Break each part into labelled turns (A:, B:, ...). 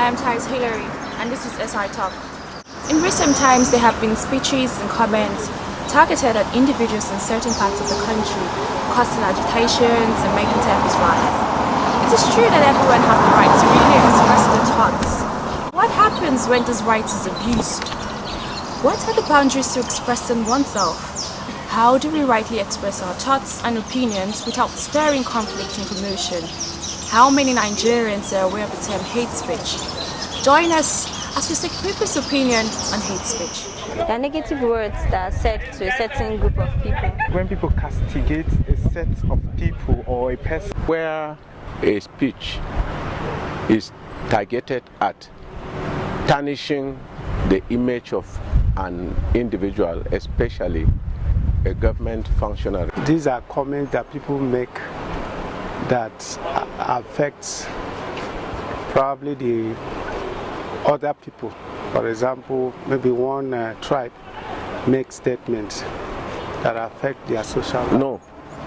A: I am Thais Hillary, and this is SI Talk. In recent times, there have been speeches and comments targeted at individuals in certain parts of the country, causing agitations and making tempers rise. It is true that everyone has the right to freely express their thoughts. What happens when this right is abused? What are the boundaries to expressing oneself? How do we rightly express our thoughts and opinions without stirring conflict and commotion? How many Nigerians are aware of the term hate speech? Join us as we seek people's opinion on hate speech.
B: There are negative words that are said to a certain group of people.
C: When people castigate a set of people or a person,
D: where a speech is targeted at tarnishing the image of an individual, especially a government functionary.
C: these are comments that people make that affects probably the other people. For example, maybe one tribe makes statements that affect their social life.
D: No,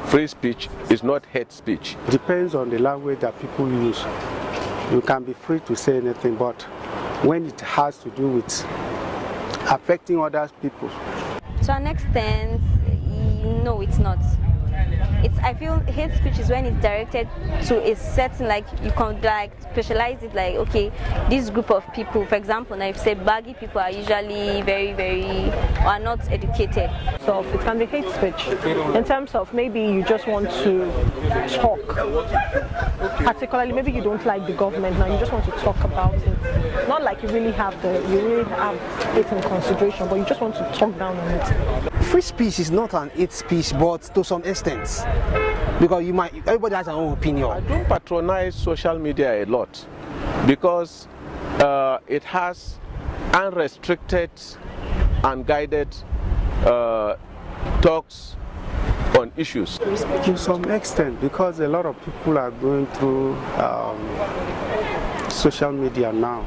D: free speech is not hate speech.
C: Depends on the language that people use. You can be free to say anything, but when it has to do with affecting other people,
B: To an extent, no, it's not. I feel hate speech is when it's directed to a certain, like you can like specialize it, like okay, this group of people, for example, now if you say baggy people are usually very are not educated.
E: So it can be hate speech in terms of maybe you just want to talk, particularly maybe you don't like the government now, you just want to talk about it, not like you really have it in consideration, but you just want to talk down on it.
F: Free speech is not an hate speech, but to some extent, because everybody has their own opinion.
D: I don't patronize social media a lot because it has unrestricted and guided talks on issues.
C: to some extent, because a lot of people are going through social media now,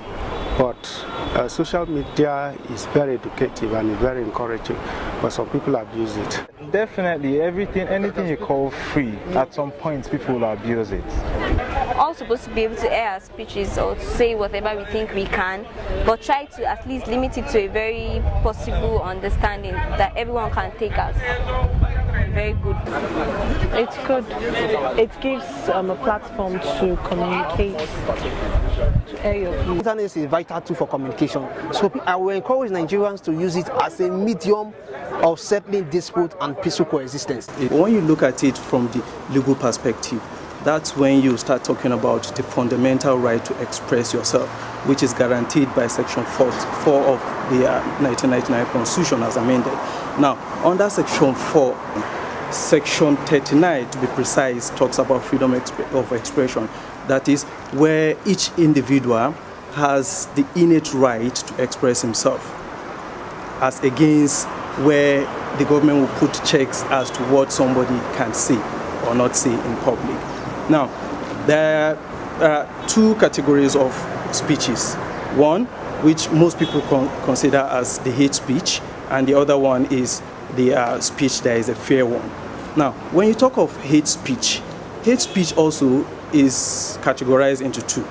C: but social media is very educative and very encouraging, but some people abuse it.
G: Definitely, anything you call free, at some point people will abuse it.
B: All supposed to be able to air our speeches or to say whatever we think we can, but try to at least limit it to a very possible understanding that everyone can take us. Very good.
E: It's good. It gives a platform to communicate, to air your views.
F: Internet is a vital tool for communication, so I will encourage Nigerians to use it as a medium of settling dispute and peaceful coexistence.
H: When you look at it from the legal perspective, that's when you start talking about the fundamental right to express yourself, which is guaranteed by Section 4 of the 1999 Constitution as amended. Now, under Section 4, Section 39, to be precise, talks about freedom of expression. That is where each individual has the innate right to express himself, as against where the government will put checks as to what somebody can say or not say in public. Now, there are two categories of speeches. One, which most people consider as the hate speech, and the other one is the speech that is a fair one. Now, when you talk of hate speech also is categorized into two.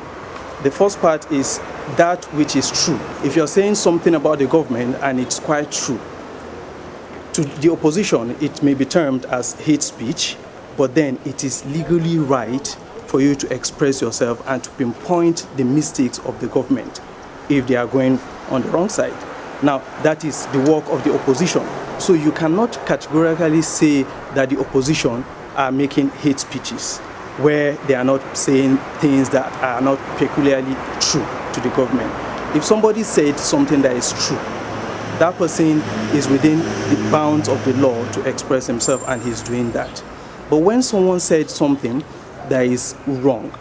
H: The first part is that which is true. If you're saying something about the government and it's quite true, to the opposition it may be termed as hate speech, but then it is legally right for you to express yourself and to pinpoint the mistakes of the government if they are going on the wrong side. Now, that is the work of the opposition. So you cannot categorically say that the opposition are making hate speeches where they are not saying things that are not peculiarly true to the government. If somebody said something that is true, that person is within the bounds of the law to express himself, and he's doing that. But when someone said something that is wrong,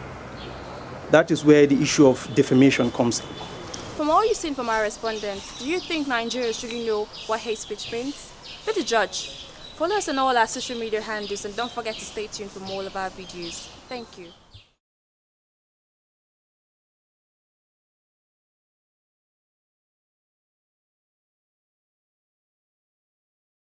H: that is where the issue of defamation comes in.
A: From all you've seen from our respondents, do you think Nigerians truly know what hate speech means? Be the judge. Follow us on all our social media handles and don't forget to stay tuned for more of our videos. Thank you.